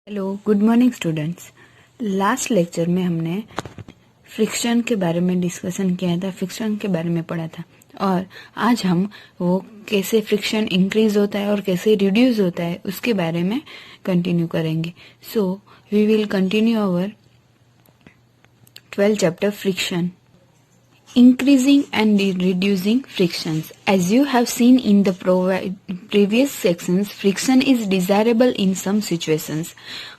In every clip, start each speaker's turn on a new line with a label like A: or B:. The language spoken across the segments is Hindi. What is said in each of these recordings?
A: Hello, good morning students. Last lecture में हमने फ्रिक्शन के बारे में डिस्कशन किया था, फ्रिक्शन के बारे में पढ़ा था और आज हम वो कैसे फ्रिक्शन इंक्रीज होता है और कैसे रिड्यूस होता है उसके बारे में कंटिन्यू करेंगे। So we will continue our 12th chapter friction. Increasing and reducing frictions. As you have seen in the previous sections, friction is desirable in some situations.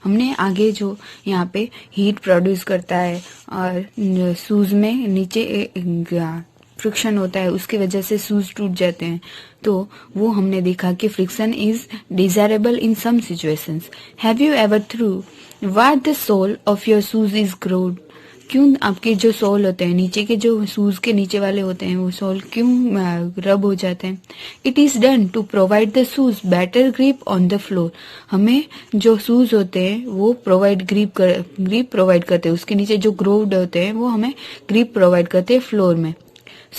A: हमने आगे जो यहाँ पे हीट प्रोड्यूस करता है और शूज में नीचे फ्रिक्शन होता है, उसकी वजह से शूज टूट जाते हैं, तो वो हमने देखा कि friction is desirable in some situations. Have you ever through why the sole of your shoes is grooved? क्यों आपके जो सोल होते हैं, नीचे के जो शूज के नीचे वाले होते हैं, वो सोल क्यों रब हो जाते हैं? It is done to provide the shoes better grip on the floor. हमें जो शूज होते हैं वो ग्रिप प्रोवाइड करते हैं, उसके नीचे जो ग्रोव्ड होते हैं वो हमें ग्रिप प्रोवाइड करते हैं फ्लोर में,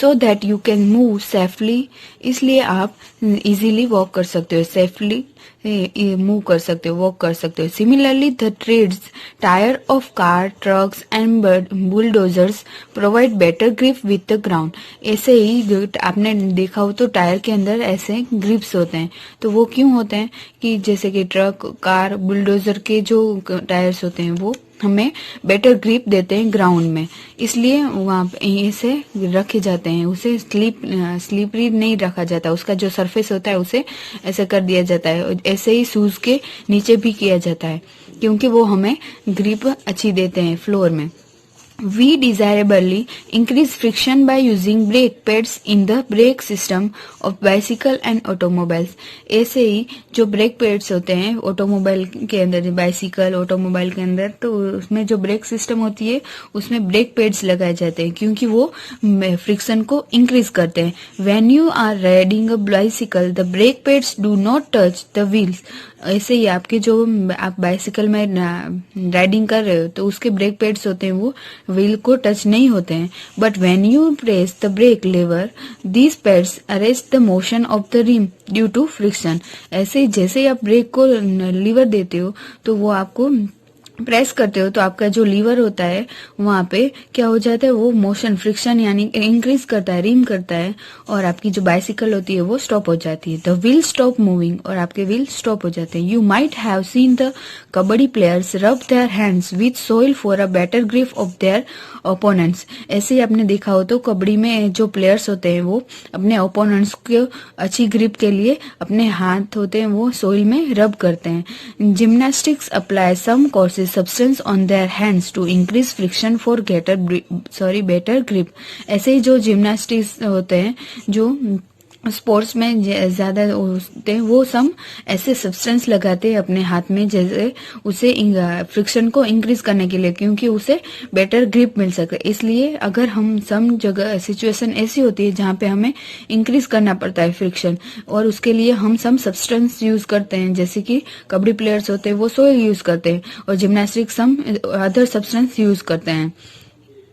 A: so that you can move safely. इसलिए आप इजीली वॉक कर सकते हो, सेफली मूव कर सकते हो, वॉक कर सकते हो। Similarly the treads tyre of car, trucks and bulldozers provide better grip with the ground. ऐसे ही आपने देखा हो तो टायर के अंदर ऐसे ग्रिप्स होते हैं, तो वो क्यों होते हैं कि जैसे कि ट्रक, कार, बुलडोजर के जो टायर्स होते हैं वो हमें बेटर ग्रिप देते हैं ग्राउंड में, इसलिए वहां ऐसे रखे जाते हैं। उसे स्लिपरी नहीं रखा जाता, उसका जो सरफेस होता है उसे ऐसे कर दिया जाता है। ऐसे ही शूज के नीचे भी किया जाता है क्योंकि वो हमें ग्रिप अच्छी देते हैं फ्लोर में। We desirably increase friction by using brake pads in the brake system of bicycle and automobiles. ऐसे ही जो ब्रेक पेड्स होते हैं ऑटोमोबाइल के अंदर, बाइसिकल, ऑटोमोबाइल के अंदर, तो उसमें जो ब्रेक सिस्टम होती है उसमें ब्रेक पेड्स लगाए जाते हैं क्योंकि वो फ्रिक्शन को इंक्रीज करते हैं। When you are riding a bicycle, the brake pads do not touch the wheels. ऐसे ही आपके जो आप बाइसिकल में राइडिंग कर रहे हो तो उसके ब्रेक पेड्स होते हैं वो व्हील को टच नहीं होते हैं। But when you press the brake lever, these pads arrest the motion of the rim due to friction. ऐसे ही जैसे ही आप ब्रेक को लीवर देते हो तो वो आपको प्रेस करते हो तो आपका जो लीवर होता है वहां पे क्या हो जाता है, वो मोशन फ्रिक्शन यानी इंक्रीज करता है, रिम करता है, और आपकी जो बाइसिकल होती है वो स्टॉप हो जाती है। द व्हील स्टॉप मूविंग, और आपके व्हील स्टॉप हो जाते हैं। You might have seen the kabaddi players rub their hands with soil for a better grip of their opponents. ऐसे ही आपने देखा हो तो कबड्डी में जो प्लेयर्स होते हैं वो अपने ओपोनेंट्स को अच्छी ग्रिप के लिए अपने हाथ होते हैं वो सोइल में रब करते हैं। Gymnastics apply some courses substance on their hands to increase friction for better grip. ऐसे ही जो जिम्नास्टिक्स होते हैं, जो स्पोर्ट्स में ज्यादा होते हैं, वो सब ऐसे सब्सटेंस लगाते हैं अपने हाथ में जैसे उसे फ्रिक्शन को इंक्रीज करने के लिए, क्योंकि उसे बेटर ग्रिप मिल सके। इसलिए अगर हम सम जगह सिचुएशन ऐसी होती है जहां पे हमें इंक्रीज करना पड़ता है फ्रिक्शन, और उसके लिए हम सम सब्सटेंस यूज करते हैं, जैसे कि कबड्डी प्लेयर्स होते हैं वो सोइल यूज करते हैं और gymnastic some other substance use करते हैं।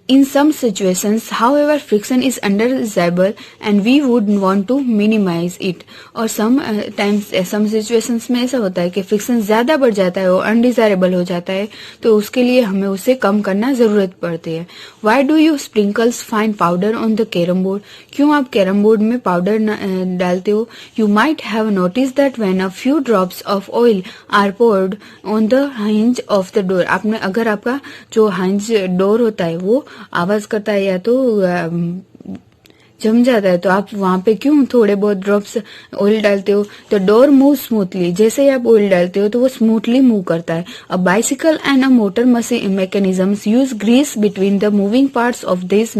A: In some situations, however, friction is undesirable and we would want to minimize it. और some situations में ऐसा होता है कि फ्रिक्शन ज्यादा बढ़ जाता है और अनडिजायरेबल हो जाता है, तो उसके लिए हमें उसे कम करना जरूरत पड़ती है। Why do you sprinkles fine powder on the carom board? क्यों आप कैरम बोर्ड में पाउडर डालते हो? You might have noticed that when a few drops of oil are poured on the hinge of the door. आपने अगर आपका जो hinge डोर होता है वो आवाज करता है या तो जम जाता है, तो आप वहां पे क्यों थोड़े बहुत ड्रॉप्स ऑयल डालते हो? तो डोर मूव स्मूथली, जैसे ही आप ऑयल डालते हो तो वो स्मूथली मूव करता है। A bicycle and a motor mechanisms use grease between the moving parts of this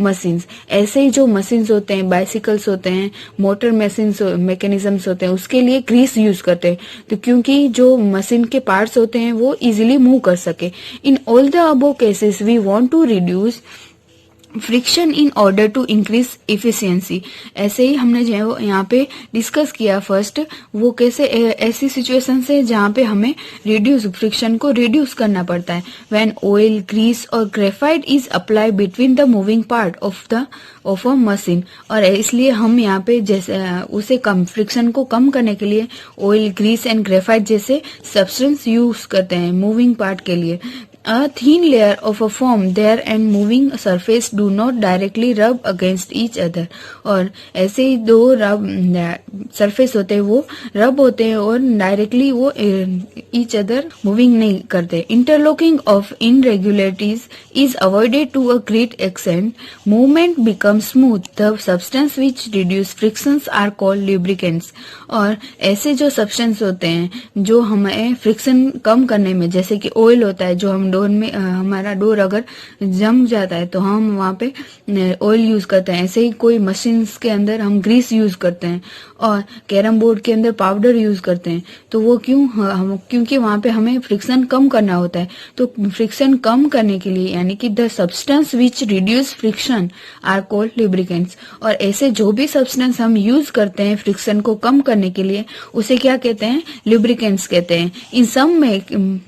A: machines. ऐसे ही जो मशीन्स होते हैं, बाइसिकल्स होते हैं, मोटर मैकेनिज्म्स होते हैं, उसके लिए ग्रीस यूज करते हैं, तो क्योंकि जो मशीन के पार्ट्स होते हैं वो इजिली मूव कर सके। In all the above cases we want to reduce friction in order to increase efficiency. ऐसे ही हमने जो यहाँ पे डिस्कस किया फर्स्ट, वो कैसे ऐसी सिचुएशन से जहाँ पे हमें फ्रिक्शन को रिड्यूस करना पड़ता है। व्हेन ऑयल, ग्रीस और graphite is apply between the moving part of a machine. और इसलिए हम यहाँ पे जैसे उसे कम फ्रिक्शन को कम करने के लिए ऑयल, ग्रीस एंड ग्रेफाइट जैसे सब्सटेंस यूज करते हैं मूविंग पार्ट के लिए। A thin layer of a foam there and moving surface do not directly rub against each other। और ऐसे ही दो सरफेस होते हैं वो रब होते हैं और डायरेक्टली वो ईच अदर मूविंग नहीं करते। Interlocking of irregularities is avoided to a great extent. Movement become smooth. The substance which reduce frictions are called lubricants. और ऐसे जो सब्सटेंस होते हैं जो हमें फ्रिक्शन कम करने में, जैसे कि ऑयल होता है, जो हम डोर में हमारा डोर अगर जम जाता है तो हम वहाँ पे ऑयल यूज करते हैं। ऐसे ही कोई मशीन्स के अंदर हम ग्रीस यूज करते हैं और कैरम बोर्ड के अंदर पाउडर यूज करते हैं। तो वो क्योंकि वहाँ पे हमें फ्रिक्शन कम करना होता है। तो फ्रिक्शन कम करने के लिए यानी कि the substance which reduce friction are called lubricants. और ऐसे जो भी सब्सटेंस हम यूज करते हैं फ्रिक्शन को कम करने के लिए उसे क्या कहते हैं? लुब्रिकेंट्स कहते हैं। इन सम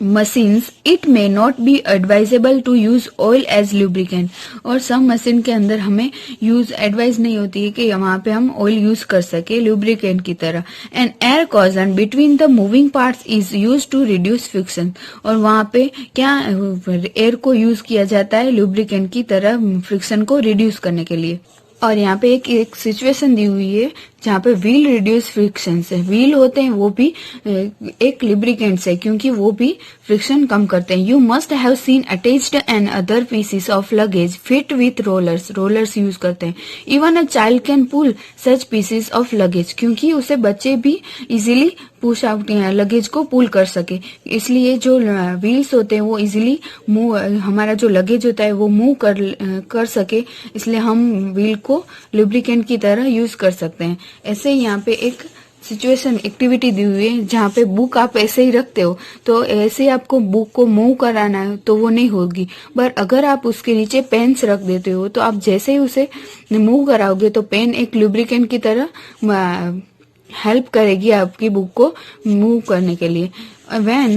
A: machines it may not be advisable to use oil as lubricant। और सम मशीन के अंदर हमें यूज एडवाइस नहीं होती है कि वहां पे हम ऑयल यूज कर सके लुब्रिकेंट की तरह। And air cushion between the moving parts is use to reduce friction. और वहां पे क्या एयर को यूज किया जाता है लुब्रिकेंट की तरह फ्रिक्शन को रिड्यूस करने के लिए। और यहाँ पे एक सिचुएशन दी हुई है जहाँ पे व्हील रिड्यूस फ्रिक्शन है। व्हील होते हैं वो भी एक लुब्रिकेंट्स है क्योंकि वो भी फ्रिक्शन कम करते हैं। You must have seen attached and other pieces of luggage fit with rollers use करते हैं। Even a child can pull such pieces of luggage, क्योंकि उसे बच्चे भी इजीली पुश आउट लगेज को पुल कर सके। इसलिए जो व्हील्स होते हैं वो इजीली मूव, हमारा जो लगेज होता है वो मूव कर सके, इसलिए हम व्हील को लुब्रिकेंट की तरह यूज कर सकते हैं। ऐसे ही यहाँ पे एक सिचुएशन एक्टिविटी दी हुई है जहाँ पे बुक आप ऐसे ही रखते हो तो ऐसे आपको बुक को मूव कराना है तो वो नहीं होगी। पर अगर आप उसके नीचे पेन्स रख देते हो तो आप जैसे ही उसे मूव कराओगे तो पेन एक लुब्रिकेंट की तरह हेल्प करेगी आपकी बुक को मूव करने के लिए। when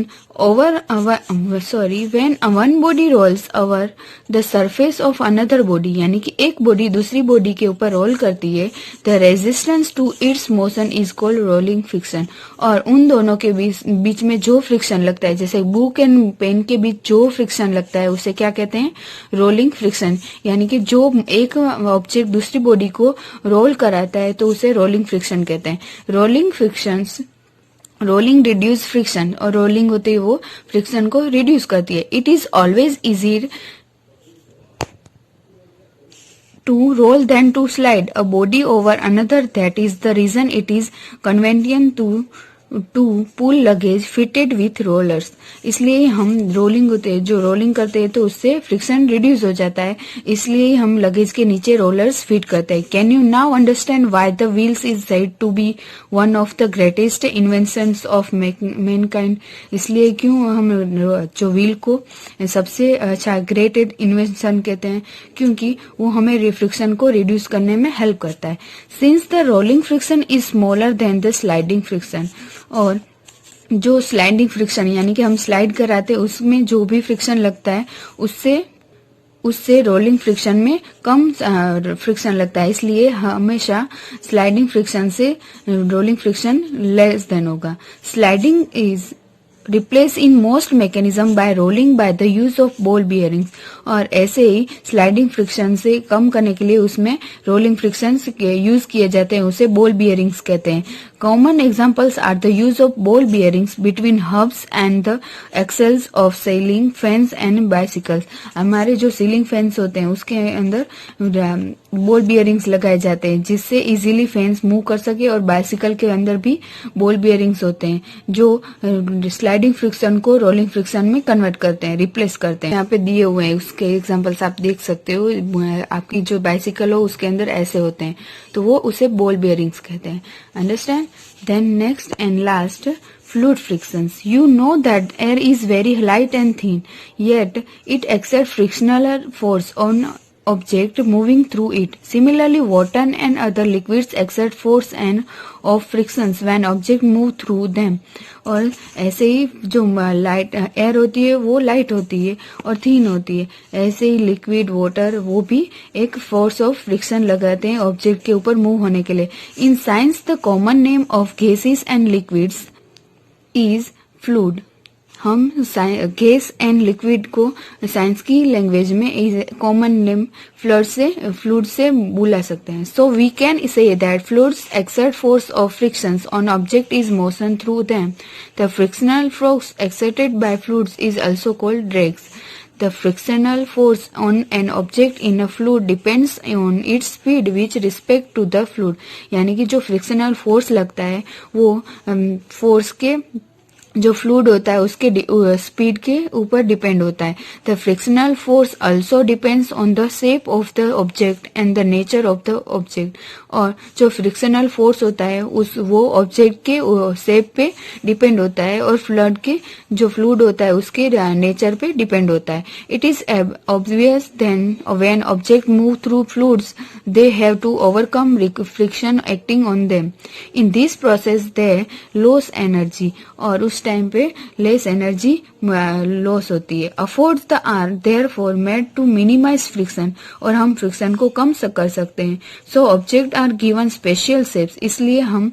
A: one body rolls over the surface of another body, यानी कि एक बॉडी दूसरी बॉडी के ऊपर रोल करती है, the resistance to its motion is called rolling friction। और उन दोनों के बीच में जो फ्रिक्शन लगता है, जैसे बुक एंड पेन के बीच जो फ्रिक्शन लगता है उसे क्या कहते हैं? Rolling friction. यानी कि जो एक ऑब्जेक्ट दूसरी बॉडी को रोल कराता है तो उसे रोलिंग फ्रिक्शन कहते हैं। रोलिंग रिड्यूस फ्रिक्शन, और रोलिंग होते ही वो फ्रिक्शन को रिड्यूस करती है। It is always easier to roll than to slide a body over another. That is the reason it is convenient to pull luggage fitted with rollers. इसलिए हम रोलिंग होते हैं, जो रोलिंग करते हैं तो उससे फ्रिक्शन रिड्यूस हो जाता है, इसलिए हम लगेज के नीचे रोलर्स फिट करते हैं। Can you now understand why the wheels is said to be one of the greatest inventions of mankind. इसलिए क्यों हम जो व्हील को सबसे अच्छा ग्रेटेड इन्वेंशन कहते हैं, क्योंकि वो हमें फ्रिक्शन को रिड्यूस करने में हेल्प करता है। Since the rolling friction is smaller than the sliding friction. और जो स्लाइडिंग फ्रिक्शन यानी कि हम स्लाइड कराते हैं उसमें जो भी फ्रिक्शन लगता है उससे रोलिंग फ्रिक्शन में कम फ्रिक्शन लगता है, इसलिए हमेशा स्लाइडिंग फ्रिक्शन से रोलिंग फ्रिक्शन लेस देन होगा। Sliding is replace in most mechanism bye rolling by the use of ball bearings. और ऐसे ही स्लाइडिंग फ्रिक्शन से कम करने के लिए उसमें रोलिंग फ्रिक्शन यूज किए जाते हैं, उसे बॉल बियरिंग्स कहते हैं। Common examples are the use of ball bearings between hubs and the axles of ceiling fans and bicycles. हमारे जो सीलिंग फैंस होते हैं उसके अंदर बॉल बियरिंग्स लगाए जाते हैं जिससे इजीली फैंस मूव कर सके, और बाइसिकल के अंदर भी बॉल बियरिंग्स होते हैं जो स्लाइडिंग फ्रिक्शन को रोलिंग फ्रिक्शन में कन्वर्ट करते हैं, रिप्लेस करते हैं। यहाँ पे दिए हुए हैं उसके एग्जांपल्स आप देख सकते हो। आपकी जो बाइसिकल हो उसके अंदर ऐसे होते हैं तो वो उसे बॉल बियरिंग्स कहते हैं। Understand? Then next and last, fluid frictions. You know that air is very light and thin, yet it exerts frictional force on object moving through it. Similarly, water and other liquids exert force and of frictions when object move through them. और ऐसे ही जो लाइट एयर होती है वो लाइट होती है और थीन होती है, ऐसे ही लिक्विड वाटर वो भी एक फोर्स ऑफ फ्रिक्शन लगाते हैं ऑब्जेक्ट के ऊपर मूव होने के लिए. In science the common name of gases and liquids is fluid. हम गैस एंड लिक्विड को साइंस की लैंग्वेज में कॉमन नेम फ्लूइड से बुला सकते हैं. So we can say that fluids exert force of frictions on object is motion through them. The frictional force exerted by fluids is also called drags. The frictional force on an object in a fluid depends on its speed with respect to the fluid. यानी कि जो फ्रिक्शनल फोर्स लगता है वो फोर्स के जो फ्लूइड होता है उसके स्पीड के ऊपर डिपेंड होता है. The frictional force also depends on the shape of the object and the nature of the object. और जो फ्रिक्शनल फोर्स होता है वो ऑब्जेक्ट के शेप पे डिपेंड होता है और फ्लूइड के जो फ्लूइड होता है उसके नेचर पे डिपेंड होता है. It is obvious then when object move through fluids they have to overcome friction acting on them. In this process they loss energy. और उस टाइम पे लेस एनर्जी लॉस होती है. Efforts the are therefore made to minimize friction. और हम फ्रिक्शन को कम कर सकते हैं. So object are given special shapes. इसलिए हम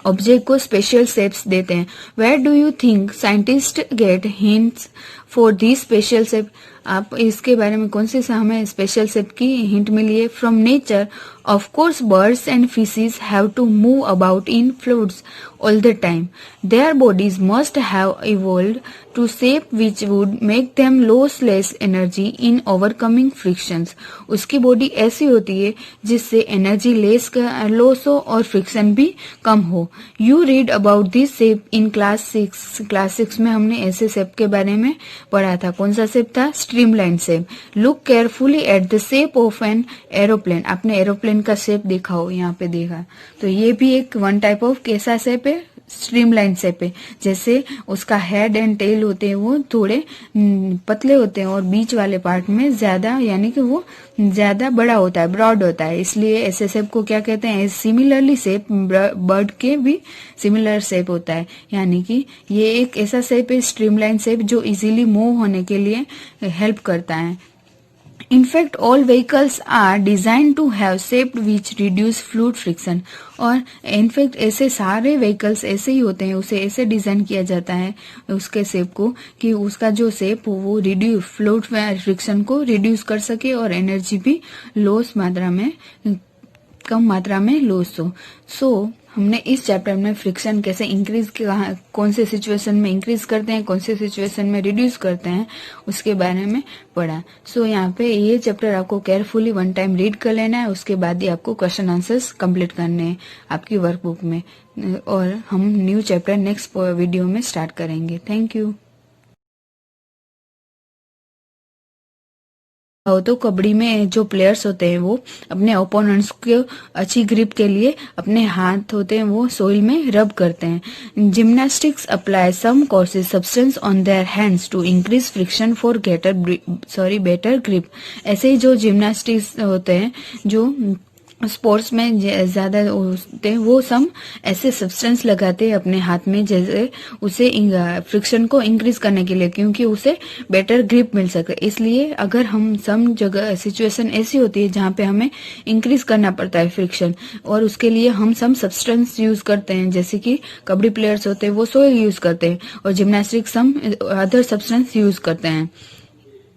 A: ऑब्जेक्ट को स्पेशल शेप्स देते हैं. Where do you think scientist get hints for this special shape. आप इसके बारे में कौन सी हमें स्पेशल शेप की हिंट मिली है? From nature. Of course, birds and fishes have to move about in fluids all the time. Their bodies must have evolved to shape which would make them lose less energy in overcoming frictions. उसकी बॉडी ऐसी होती है जिससे एनर्जी लॉस हो और फ्रिक्शन भी कम हो. You read about this shape in class 6. Class 6 में हमने ऐसे शेप के बारे में पढ़ा था. कौन सा शेप था? Streamline shape. Look carefully at the shape of an aeroplane. आपने एरोप्लेन का शेप देखा हो, यहाँ पे देखा, तो ये भी एक वन टाइप ऑफ कैसा शेप है? स्ट्रीमलाइन शेप है. जैसे उसका हेड एंड टेल होते हैं वो थोड़े पतले होते हैं और बीच वाले पार्ट में ज्यादा यानी कि वो ज्यादा बड़ा होता है, ब्रॉड होता है. इसलिए ऐसे शेप को क्या कहते हैं? सिमिलरली शेप बर्ड के भी सिमिलर शेप होता है. यानी कि ये एक ऐसा शेप है स्ट्रीमलाइन शेप जो इजीली मूव होने के लिए हेल्प करता है. In fact, all vehicles are designed to have shape which reduce fluid friction. और इनफैक्ट ऐसे सारे व्हीकल्स ऐसे ही होते हैं, उसे ऐसे डिजाइन किया जाता है उसके शेप को कि उसका जो शेप हो वो रिड्यूस फ्लूइड फ्रिक्शन को रिड्यूस कर सके और एनर्जी भी कम मात्रा में लॉस हो. सो हमने इस चैप्टर में फ्रिक्शन कैसे इंक्रीज कौन से सिचुएशन में इंक्रीज करते हैं, कौन से सिचुएशन में रिड्यूस करते हैं, उसके बारे में पढ़ा. सो यहाँ पे ये चैप्टर आपको केयरफुली वन टाइम रीड कर लेना है. उसके बाद ही आपको क्वेश्चन आंसर्स कंप्लीट करने हैं आपकी वर्कबुक में. और हम न्यू चैप्टर नेक्स्ट वीडियो में स्टार्ट करेंगे. Thank you. तो कबड्डी में जो प्लेयर्स होते हैं वो अपने ओपोनेंट्स को अच्छी ग्रिप के लिए अपने हाथ होते हैं वो सोइल में रब करते हैं. Gymnastics apply some coarse substance on their hands to increase friction for better grip. ऐसे ही जो जिम्नास्टिक्स होते हैं जो स्पोर्ट्स में ज्यादा होते हैं वो सम ऐसे सब्सटेंस लगाते हैं अपने हाथ में जैसे उसे फ्रिक्शन को इंक्रीज करने के लिए, क्योंकि उसे बेटर ग्रिप मिल सके. इसलिए अगर हम सम जगह सिचुएशन ऐसी होती है जहाँ पे हमें इंक्रीज करना पड़ता है फ्रिक्शन, और उसके लिए हम सम सब्सटेंस यूज करते हैं. जैसे कि कबड्डी प्लेयर्स होते हैं वो सोइल यूज करते हैं और gymnastic some other substance use करते हैं.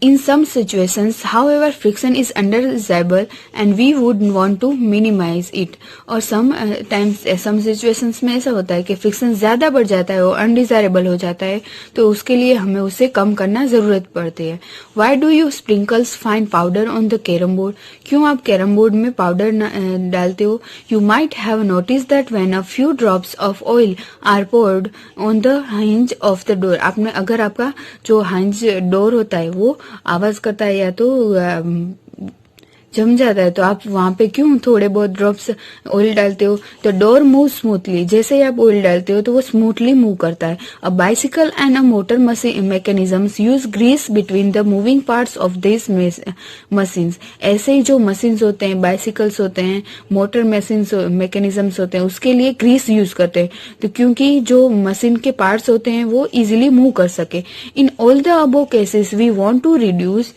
A: In some situations, however, friction is undesirable and we would want to minimize it. और sometimes some situations में ऐसा होता है कि फ्रिक्शन ज्यादा बढ़ जाता है और अनडिजायरेबल हो जाता है, तो उसके लिए हमें उसे कम करना जरूरत पड़ती है. Why do you sprinkles fine powder on the carom board? क्यों आप कैरम बोर्ड में पाउडर डालते हो? You might have noticed that when a few drops of oil are poured on the hinge of the door. आपने अगर आपका जो hinge डोर होता है वो आवाज करता है या तो जम जाता है तो आप वहां पे क्यों थोड़े बहुत ड्रॉप्स ऑयल डालते हो, तो डोर मूव स्मूथली, जैसे ही आप ऑयल डालते हो तो वो स्मूथली मूव करता है। A bicycle and a motor mechanisms use grease between the moving parts of this machines. ऐसे ही जो मशीन्स होते हैं, बाइसिकल्स होते हैं, मोटर मैकेनिज्म्स होते हैं, उसके लिए ग्रीस यूज करते हैं, तो क्योंकि जो मशीन के पार्ट्स होते हैं वो इजिली मूव कर सके। In all the above cases we want to reduce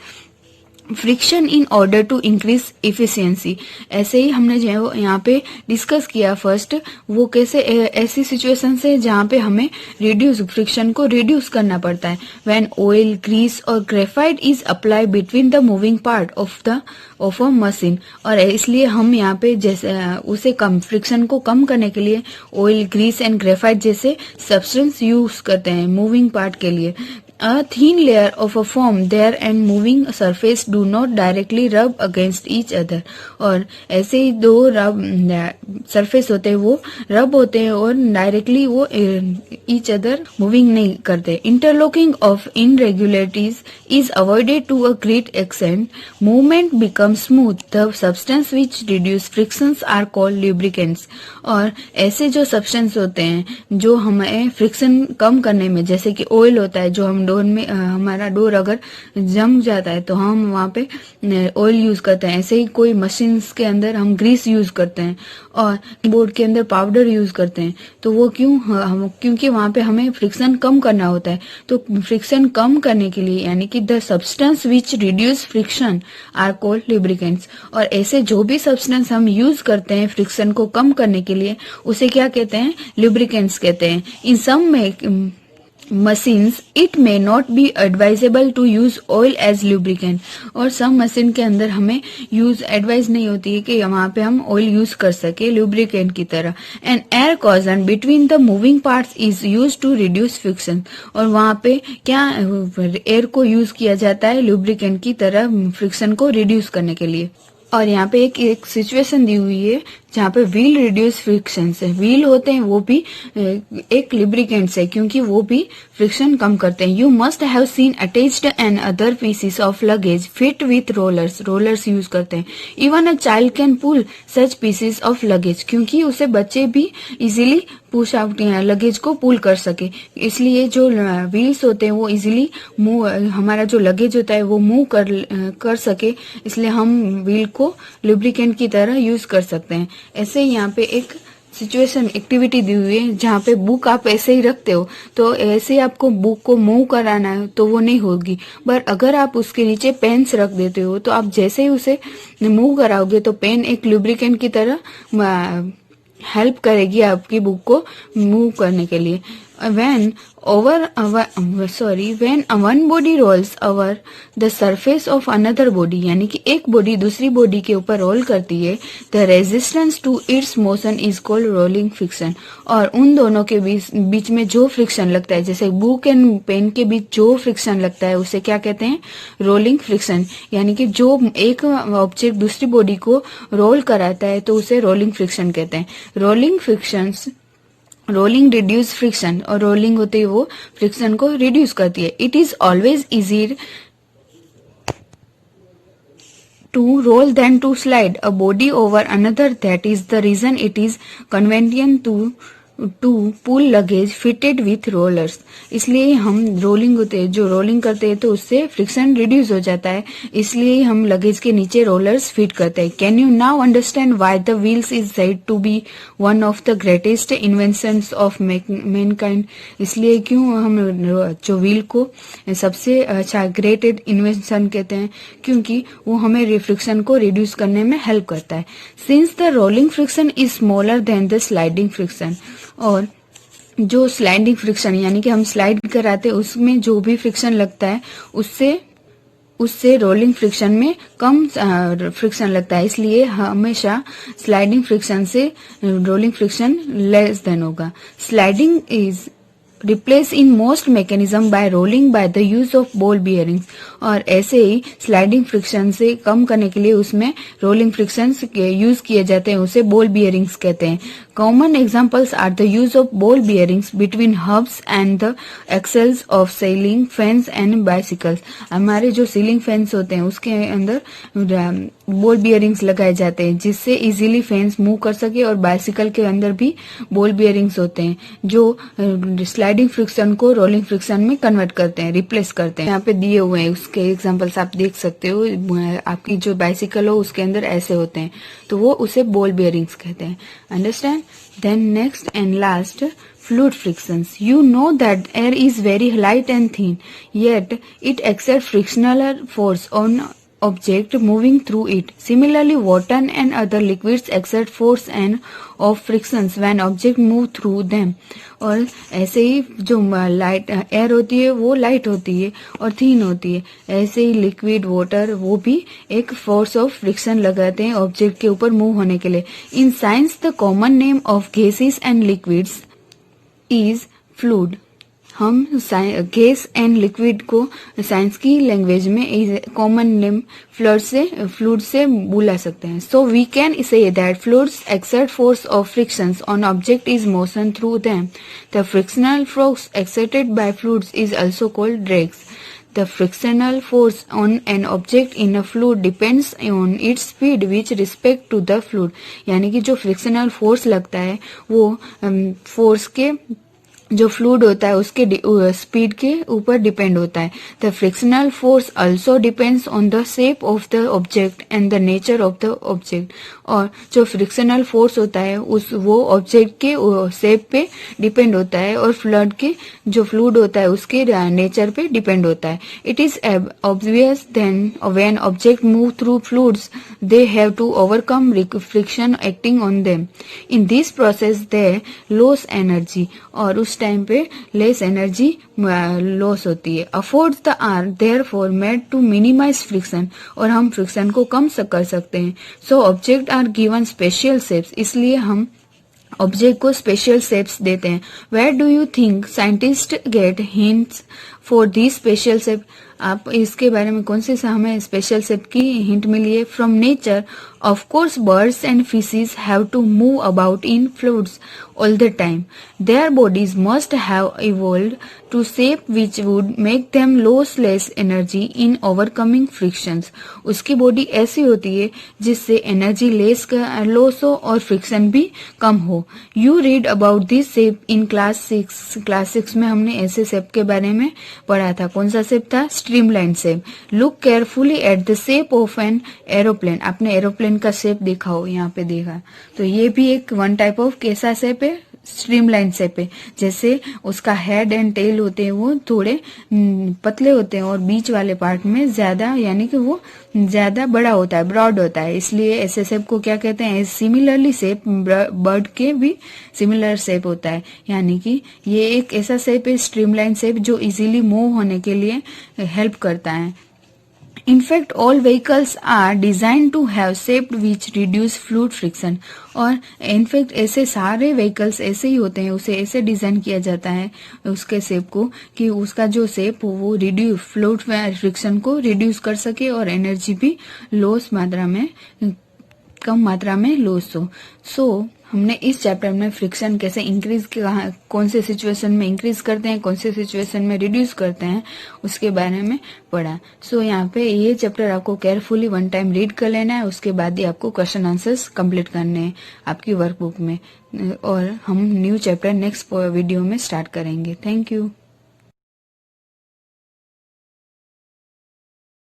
A: friction in order to increase efficiency. ऐसे ही हमने जो है वो यहाँ पे डिस्कस किया फर्स्ट, वो कैसे ऐसी सिचुएशन से जहाँ पे हमें फ्रिक्शन को रिड्यूस करना पड़ता है। व्हेन ऑयल, ग्रीस और graphite is apply between the moving part of a machine, और इसलिए हम यहाँ पे जैसे उसे फ्रिक्शन को कम करने के लिए ऑयल, ग्रीस एंड ग्रेफाइट जैसे सब्सटेंस यूज करते हैं मूविंग पार्ट के लिए। A thin layer of a foam there and moving surface do not directly rub against each other। और ऐसे ही दो सरफेस होते हैं वो रब होते हैं और डायरेक्टली वो ईच अदर मूविंग नहीं करते। Interlocking of irregularities is avoided to a great extent, movement become smooth, the substance which reduce frictions are called lubricants. और ऐसे जो सब्सटेंस होते हैं जो हमें फ्रिक्शन कम करने में, जैसे कि ऑयल होता है, जो हम डोर में हमारा डोर अगर जम जाता है तो हम वहां पे ऑयल यूज करते हैं। ऐसे ही कोई मशीन्स के अंदर हम ग्रीस यूज करते हैं और कीबोर्ड के अंदर पाउडर यूज करते हैं, तो वो क्योंकि वहां पे हमें फ्रिक्शन कम करना होता है। तो फ्रिक्शन कम करने के लिए यानी कि the substance which reduce friction are called lubricants. और ऐसे जो भी सब्सटेंस हम यूज करते हैं फ्रिक्शन को कम करने के लिए, उसे क्या कहते हैं, लुब्रिकेंट्स कहते हैं। इन सम machines it may not be advisable to use oil as lubricant। और सम मशीन के अंदर हमें यूज एडवाइस नहीं होती है कि वहां पे हम ऑयल यूज कर सके लुब्रिकेंट की तरह। And air cushion between the moving parts is use to reduce friction. और वहां पे क्या एयर को यूज किया जाता है लुब्रिकेंट की तरह फ्रिक्शन को रिड्यूस करने के लिए। और यहाँ पे एक सिचुएशन दी हुई है जहाँ पे व्हील रिड्यूस फ्रिक्शन है। व्हील होते हैं वो भी एक लिब्रिकेंट्स है क्योंकि वो भी फ्रिक्शन कम करते हैं। You must have seen attached and other pieces of luggage fit with rollers use करते हैं। Even a child can pull such pieces of luggage, क्योंकि उसे बच्चे भी इजीली पुश आउट लगेज को पुल कर सके। इसलिए जो व्हील्स होते हैं वो इजीली मूव, हमारा जो लगेज होता है वो मूव कर सके, इसलिए हम व्हील को लुब्रिकेंट की तरह यूज कर सकते हैं। ऐसे ही यहाँ पे एक सिचुएशन एक्टिविटी दी हुई है जहाँ पे बुक आप ऐसे ही रखते हो, तो ऐसे ही आपको बुक को मूव कराना है तो वो नहीं होगी। पर अगर आप उसके नीचे पेन्स रख देते हो तो आप जैसे ही उसे मूव कराओगे तो पेन एक लुब्रिकेंट की तरह हेल्प करेगी आपकी बुक को मूव करने के लिए। when one body rolls over the surface of another body, यानी कि एक बॉडी दूसरी बॉडी के ऊपर रोल करती है, the resistance to its motion is called rolling friction। और उन दोनों के बीच में जो फ्रिक्शन लगता है, जैसे बुक एंड पेन के बीच जो फ्रिक्शन लगता है उसे क्या कहते हैं, रोलिंग फ्रिक्शन। यानी कि जो एक ऑब्जेक्ट दूसरी बॉडी को रोल कराता है तो उसे रोलिंग फ्रिक्शन कहते हैं। रोलिंग रिड्यूस फ्रिक्शन, और रोलिंग होते ही वो फ्रिक्शन को रिड्यूस करती है। It is always easier to roll than to slide a body over another, that is the reason it is convenient to pull luggage fitted with rollers. इसलिए हम रोलिंग होते हैं, जो रोलिंग करते हैं तो उससे फ्रिक्शन रिड्यूस हो जाता है, इसलिए हम लगेज के नीचे रोलर्स फिट करते हैं। Can you now understand why the wheels is said to be one of the greatest inventions of mankind. इसलिए क्यों हम जो व्हील को सबसे अच्छा ग्रेटेड इन्वेंशन कहते हैं, क्योंकि वो हमें फ्रिक्शन को रिड्यूस करने में हेल्प करता है। Since the rolling friction is smaller than the sliding friction, और जो स्लाइडिंग फ्रिक्शन यानी कि हम स्लाइड कराते हैं उसमें जो भी फ्रिक्शन लगता है उससे रोलिंग फ्रिक्शन में कम फ्रिक्शन लगता है, इसलिए हमेशा स्लाइडिंग फ्रिक्शन से रोलिंग फ्रिक्शन लेस देन होगा। Sliding is replace in most mechanism bye rolling by the use of ball bearings. और ऐसे ही स्लाइडिंग फ्रिक्शन से कम करने के लिए उसमें रोलिंग फ्रिक्शन यूज किए जाते हैं, उसे बॉल बियरिंग्स कहते हैं। Common examples are the use of ball bearings between hubs and the axles of ceiling fans and bicycles. हमारे जो सीलिंग फैंस होते हैं उसके अंदर बॉल बियरिंग्स लगाए जाते हैं जिससे इजीली फैंस मूव कर सके, और बाइसिकल के अंदर भी बॉल बियरिंग्स होते हैं जो स्लाइडिंग फ्रिक्शन को रोलिंग फ्रिक्शन में कन्वर्ट करते हैं, रिप्लेस करते हैं। यहाँ पे दिए हुए हैं उसके एग्जांपल्स आप देख सकते हो। आपकी जो बाइसिकल हो उसके अंदर ऐसे होते हैं, तो वो उसे बॉल बियरिंग्स कहते हैं। Understand? Then next and last, fluid frictions. You know that air is very light and thin, yet it exerts frictional force on object moving through it. Similarly, water and other liquids exert force and of frictions when object move through them. और ऐसे ही जो लाइट एयर होती है वो लाइट होती है और थीन होती है, ऐसे ही लिक्विड वाटर वो भी एक फोर्स ऑफ फ्रिक्शन लगाते हैं ऑब्जेक्ट के ऊपर मूव होने के लिए। In science the common name of gases and liquids is fluid. हम गैस एंड लिक्विड को साइंस की लैंग्वेज में कॉमन नेम फ्लूइड से बुला सकते हैं। So we can say that fluids exert force of frictions on object is motion through them. The frictional force exerted by fluids is also called drags. The frictional force on an object in a fluid depends on its speed with respect to the fluid। यानी कि जो फ्रिक्शनल फोर्स लगता है वो फोर्स के जो फ्लूइड होता है उसके स्पीड के ऊपर डिपेंड होता है। The frictional force also depends on the shape of the object and the nature of the object. और जो फ्रिक्शनल फोर्स होता है वो ऑब्जेक्ट के शेप पे डिपेंड होता है और फ्लूइड के जो फ्लूइड होता है उसके नेचर पे डिपेंड होता है। It is obvious then when object move through fluids they have to overcome friction acting on them. In this process they loss energy, और उस टाइम पे लेस एनर्जी लॉस होती है। Efforts the are therefore made to minimize friction, और हम फ्रिक्शन को कम कर सकते हैं। So object are given special shapes, इसलिए हम ऑब्जेक्ट को स्पेशल शेप्स देते हैं। Where do you think scientist get hints for this special shape? आप इसके बारे में कौन से हमें स्पेशल शेप की हिंट मिली है? From nature, of course birds and fishes have to move about in fluids all the time. Their bodies must have evolved to shape which would make them lose less energy in overcoming frictions. उसकी बॉडी ऐसी होती है जिससे एनर्जी लॉस हो और फ्रिक्शन भी कम हो। You read about this shape in class 6. Class 6 में हमने ऐसे शेप के बारे में पढ़ा था। कौन सा शेप था? Streamline shape. Look carefully at the shape of an aeroplane. आपने एरोप्लेन का शेप देखा हो, यहाँ पे देखा, तो ये भी एक वन टाइप ऑफ कैसा शेप है? स्ट्रीमलाइन शेप है। जैसे उसका हेड एंड टेल होते हैं वो थोड़े पतले होते हैं और बीच वाले पार्ट में ज्यादा, यानी कि वो ज्यादा बड़ा होता है, ब्रॉड होता है, इसलिए ऐसे शेप को क्या कहते हैं? सिमिलरली शेप बर्ड के भी सिमिलर शेप होता है, यानी कि ये एक ऐसा शेप है स्ट्रीमलाइन शेप जो इजीली मूव होने के लिए हेल्प करता है। In fact, all vehicles are designed to have shape which reduce fluid friction। और इनफैक्ट ऐसे सारे व्हीकल्स ऐसे ही होते हैं, उसे ऐसे डिजाइन किया जाता है उसके शेप को कि उसका जो शेप हो वो रिड्यूस फ्लूइड फ्रिक्शन को रिड्यूस कर सके और एनर्जी भी कम मात्रा में लॉस हो। सो हमने इस चैप्टर में फ्रिक्शन कैसे इंक्रीज कौन से सिचुएशन में इंक्रीज करते हैं, कौन से सिचुएशन में रिड्यूस करते हैं, उसके बारे में पढ़ा। सो यहाँ पे ये चैप्टर आपको केयरफुली वन टाइम रीड कर लेना है, उसके बाद ही आपको क्वेश्चन आंसर्स कंप्लीट करने हैं आपकी वर्कबुक में, और हम न्यू चैप्टर नेक्स्ट वीडियो में स्टार्ट करेंगे। Thank you.